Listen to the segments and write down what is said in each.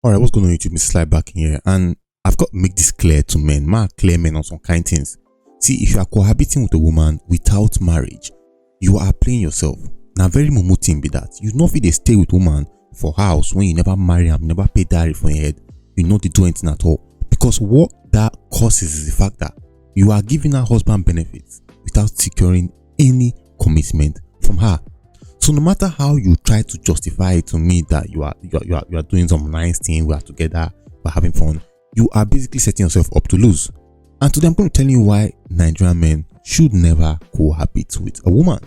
Alright, what's going on YouTube? Mr. Slide back in here, and I've got to make this clear to men. Clear men on some kind things. See, if you are cohabiting with a woman without marriage, you are playing yourself. Now, very mumu thing be that. You know if they stay with woman for house when you never marry them, you never pay dowry for your head, you know they do anything at all. Because what that causes is the fact that you are giving her husband benefits without securing any commitment from her. So no matter how you try to justify it to me that you are doing some nice thing, we are together, we're having fun, you are basically setting yourself up to lose. And today I'm going to tell you why Nigerian men should never cohabit with a woman.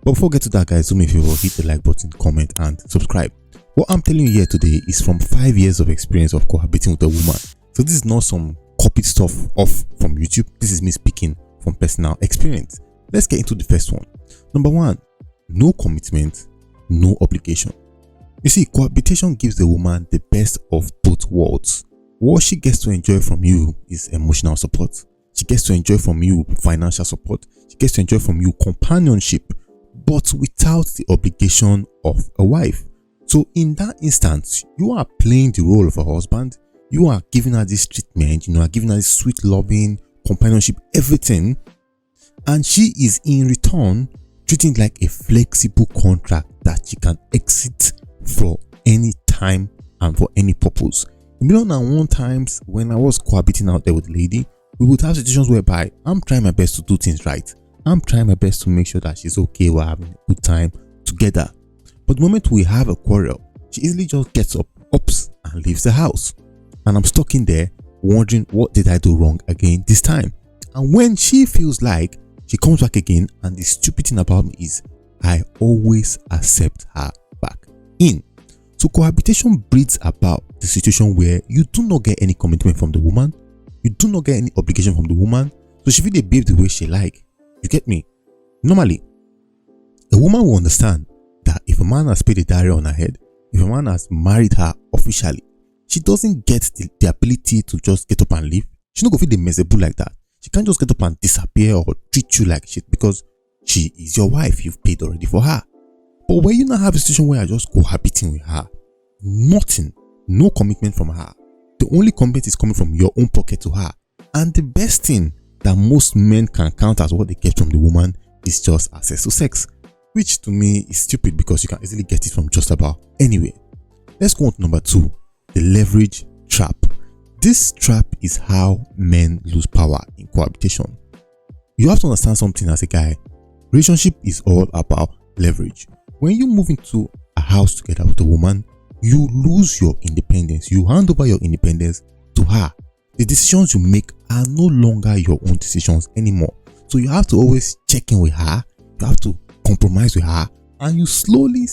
But before we get to that, guys, do me a favor, hit the like button, comment and subscribe. What I'm telling you here today is from 5 years of experience of cohabiting with a woman. So this is not some copied stuff off from YouTube. This is me speaking from personal experience. Let's get into the first one. Number one, no commitment, no obligation. You see, cohabitation gives the woman the best of both worlds. What she gets to enjoy from you is emotional support. She gets to enjoy from you financial support. She gets to enjoy from you companionship, but without the obligation of a wife. So in that instance, you are playing the role of a husband. You are giving her this treatment, are giving her this sweet loving, companionship, everything. And she is in return treating it like a flexible contract that she can exit for any time and for any purpose. One times when I was cohabiting out there with a lady, we would have situations whereby I'm trying my best to do things right. I'm trying my best to make sure that she's okay, we're having a good time together. But the moment we have a quarrel, she easily just gets up, ups and leaves the house. And I'm stuck in there wondering, what did I do wrong again this time? And when she feels like she comes back again, and the stupid thing about me is I always accept her back in. So cohabitation breeds about the situation where you do not get any commitment from the woman, you do not get any obligation from the woman, so she feel they behave the way she like. You get me? Normally, a woman will understand that if a man has paid a dowry on her head, if a man has married her officially, she doesn't get the ability to just get up and leave. She not go feel the miserable like that. She can't just get up and disappear or treat you like shit because she is your wife. You've paid already for her. But when you now have a situation where you're just cohabiting with her, nothing, no commitment from her. The only commitment is coming from your own pocket to her. And the best thing that most men can count as what they get from the woman is just access to sex, which to me is stupid because you can easily get it from just about anywhere. Let's go on to number two, the leverage trap. This trap is how men lose power in cohabitation. You have to understand something as a guy. Relationship is all about leverage. When you move into a house together with a woman, you lose your independence. You hand over your independence to her. The decisions you make are no longer your own decisions anymore. So you have to always check in with her. You have to compromise with her. And you slowly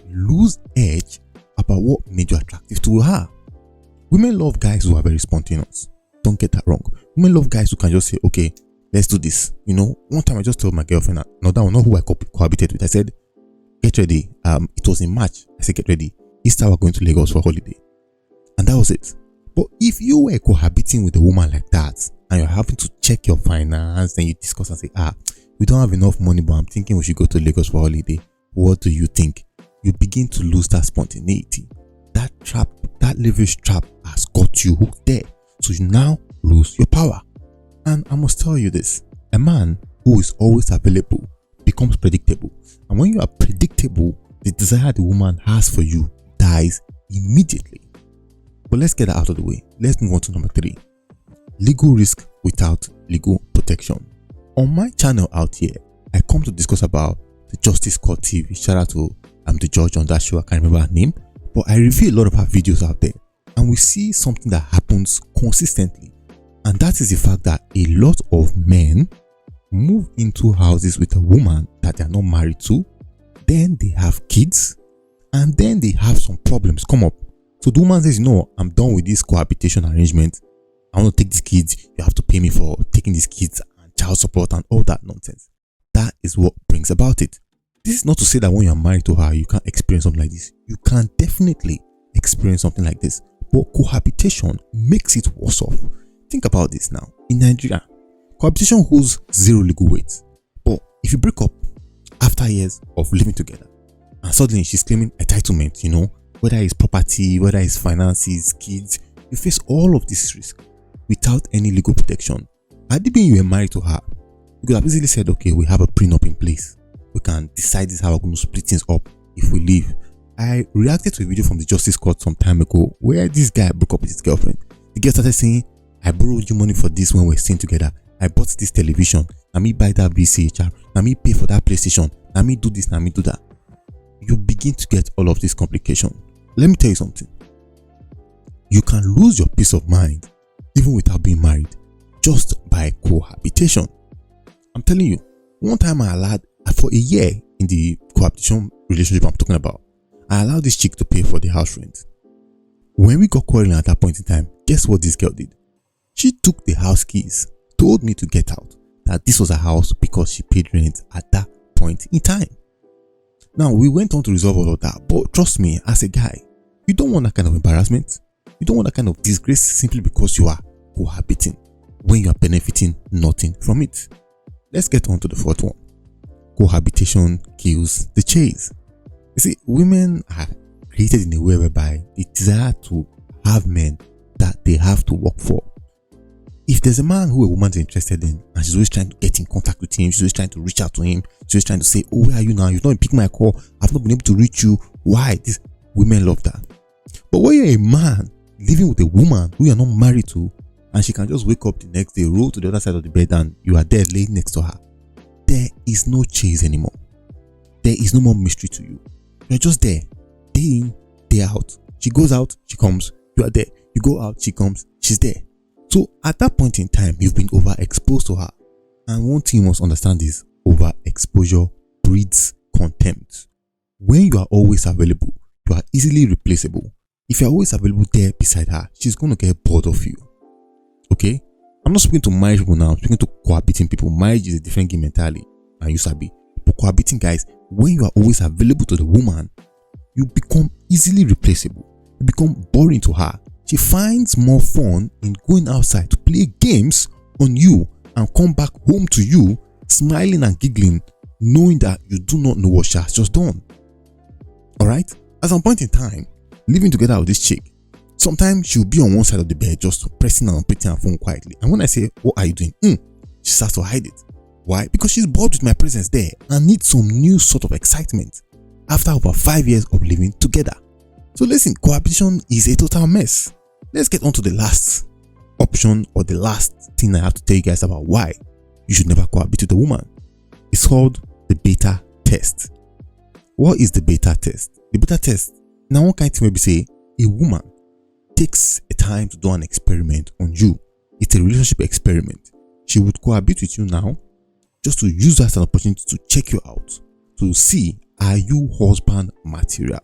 lose edge about what made you attractive to her. Women love guys who are very spontaneous. Don't get that wrong. Women love guys who can just say, okay, let's do this. One time I just told my girlfriend, not who I cohabited with, I said, get ready. It was in March. I said, get ready. Easter, we're going to Lagos for holiday. And that was it. But if you were cohabiting with a woman like that, and you're having to check your finance, then you discuss and say, we don't have enough money, but I'm thinking we should go to Lagos for holiday. What do you think? You begin to lose that spontaneity. That trap, that leverage trap has got you hooked there. So you now lose your power. And I must tell you this, a man who is always available becomes predictable. And when you are predictable, the desire the woman has for you dies immediately. But let's get that out of the way. Let's move on to number three, legal risk without legal protection. On my channel out here, I come to discuss about the Justice Court TV. Shout out to the judge on that show. I can't remember her name. But I review a lot of her videos out there, and we see something that happens consistently, and that is the fact that a lot of men move into houses with a woman that they are not married to, then they have kids, and then they have some problems come up. So the woman says, I'm done with this cohabitation arrangement. I want to take these kids. You have to pay me for taking these kids and child support and all that nonsense. That is what brings about it. This is not to say that when you're married to her, you can't experience something like this. You can definitely experience something like this. But cohabitation makes it worse off. Think about this now. In Nigeria, cohabitation holds zero legal weight. But if you break up after years of living together, and suddenly she's claiming entitlement, whether it's property, whether it's finances, kids, you face all of this risk without any legal protection. Had it been you were married to her, you could have easily said, okay, we have a prenup in place. We can decide this how we're going to split things up if we leave. I reacted to a video from the Justice Court some time ago where this guy broke up with his girlfriend. The girl started saying, I borrowed you money for this when we're staying together. I bought this television. Now me buy that VCHR. Now me pay for that PlayStation. Now me do this. Now me do that. You begin to get all of this complication. Let me tell you something. You can lose your peace of mind even without being married just by cohabitation. I'm telling you, one time I allowed, for a year in the cohabitation relationship I'm talking about, I allowed this chick to pay for the house rent. When we got quarreling at that point in time, guess what this girl did? She took the house keys, told me to get out, that this was a house because she paid rent at that point in time. Now, we went on to resolve all of that, but trust me, as a guy, you don't want that kind of embarrassment. You don't want that kind of disgrace simply because you are cohabiting when you are benefiting nothing from it. Let's get on to the fourth one. Cohabitation kills the chase. You see, women are created in a way whereby they desire to have men that they have to work for. If there's a man who a woman is interested in and she's always trying to get in contact with him, she's always trying to reach out to him, she's always trying to say, oh, where are you now? You've not picked my call. I've not been able to reach you. Why? This women love that. But when you're a man living with a woman who you're not married to, and she can just wake up the next day, roll to the other side of the bed, and you are there laying next to her, there is no chase anymore. There is no more mystery to you. You're just there, day in, day out. She goes out, she comes, you are there. You go out, she comes, she's there. So at that point in time, you've been overexposed to her. And one thing you must understand is overexposure breeds contempt. When you are always available, you are easily replaceable. If you're always available there beside her, she's going to get bored of you. Okay? I'm not speaking to married people now, I'm speaking to cohabiting people. Marriage is a different game entirely, and you sabi. But cohabiting guys, when you are always available to the woman, you become easily replaceable. You become boring to her. She finds more fun in going outside to play games on you and come back home to you smiling and giggling, knowing that you do not know what she has just done. Alright? At some point in time, living together with this chick, sometimes she'll be on one side of the bed just pressing and unpacking her phone quietly. And when I say, what are you doing? She starts to hide it. Why? Because she's bored with my presence there and needs some new sort of excitement after over 5 years of living together. So listen, cohabitation is a total mess. Let's get on to the last option, or the last thing I have to tell you guys about why you should never cohabit with a woman. It's called the beta test. What is the beta test? The beta test, now one kind of thing maybe say, a woman takes a time to do an experiment on you. It's a relationship experiment. She would cohabit with you now just to use that as an opportunity to check you out, to see, are you husband material?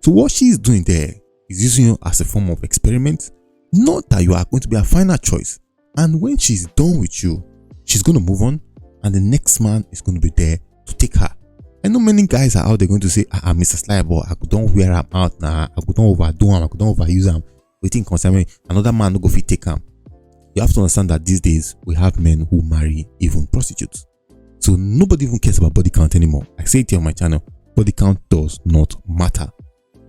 So what she is doing there is using you as a form of experiment, not that you are going to be a final choice. And when she's done with you, she's going to move on, and the next man is going to be there to take her. I know many guys are out there going to say, Mr. Slybo, I don't wear him out now, I don't overdo him, I don't overuse him. We think concerning another man who go fit take him. You have to understand that these days we have men who marry even prostitutes. So nobody even cares about body count anymore. I say it here on my channel, body count does not matter.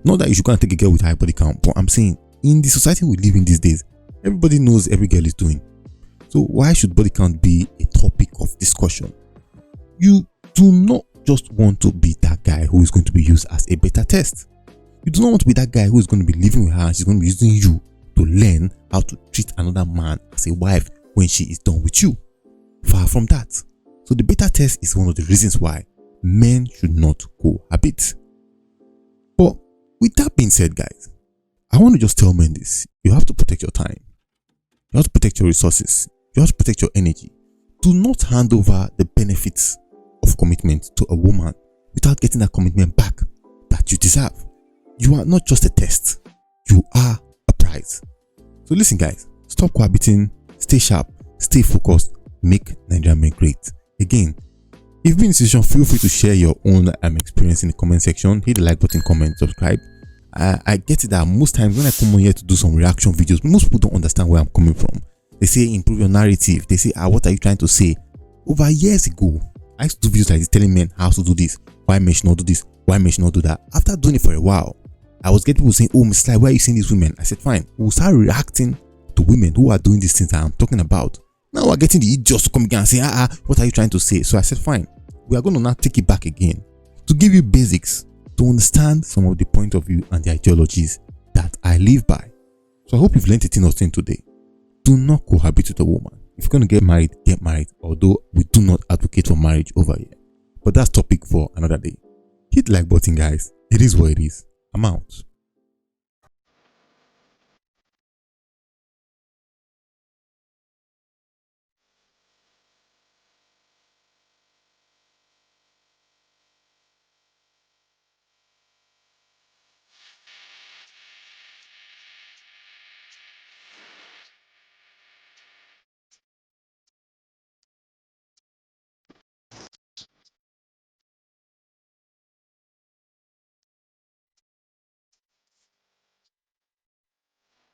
Not that you should go and take a girl with high body count, but I'm saying in the society we live in these days, everybody knows every girl is doing. So why should body count be a topic of discussion? You do not just want to be that guy who is going to be used as a beta test. You do not want to be that guy who is going to be living with her and she's going to be using you to learn how to treat another man as a wife when she is done with you. Far from that. So the beta test is one of the reasons why men should not cohabit. But with that being said, guys, I want to just tell men this. You have to protect your time. You have to protect your resources. You have to protect your energy. Do not hand over the benefits of commitment to a woman without getting that commitment back that you deserve. You are not just a test. You are a prize. So listen, guys, stop cohabiting, stay sharp, stay focused, make Nigerian men great. Again, if you've been in this situation, feel free to share your own experience in the comment section. Hit the like button, comment, subscribe. I get it that most times when I come on here to do some reaction videos, most people don't understand where I'm coming from. They say improve your narrative. They say, what are you trying to say? Over years ago, I used to do videos like this telling men how to do this, why men should not do this, why men should not do that. After doing it for a while, I was getting people saying, oh, Mr. Sly, why are you seeing these women? I said, fine, we'll start reacting to women who are doing these things that I'm talking about. Now we're getting the idiots to come again and say, what are you trying to say? So I said, fine, we are going to now take it back again to give you basics to understand some of the point of view and the ideologies that I live by. So I hope you've learned a thing or two today. Do not cohabit with a woman. If you're going to get married, although we do not advocate for marriage over here. But that's topic for another day. Hit like button, guys. It is what it is. I'm out.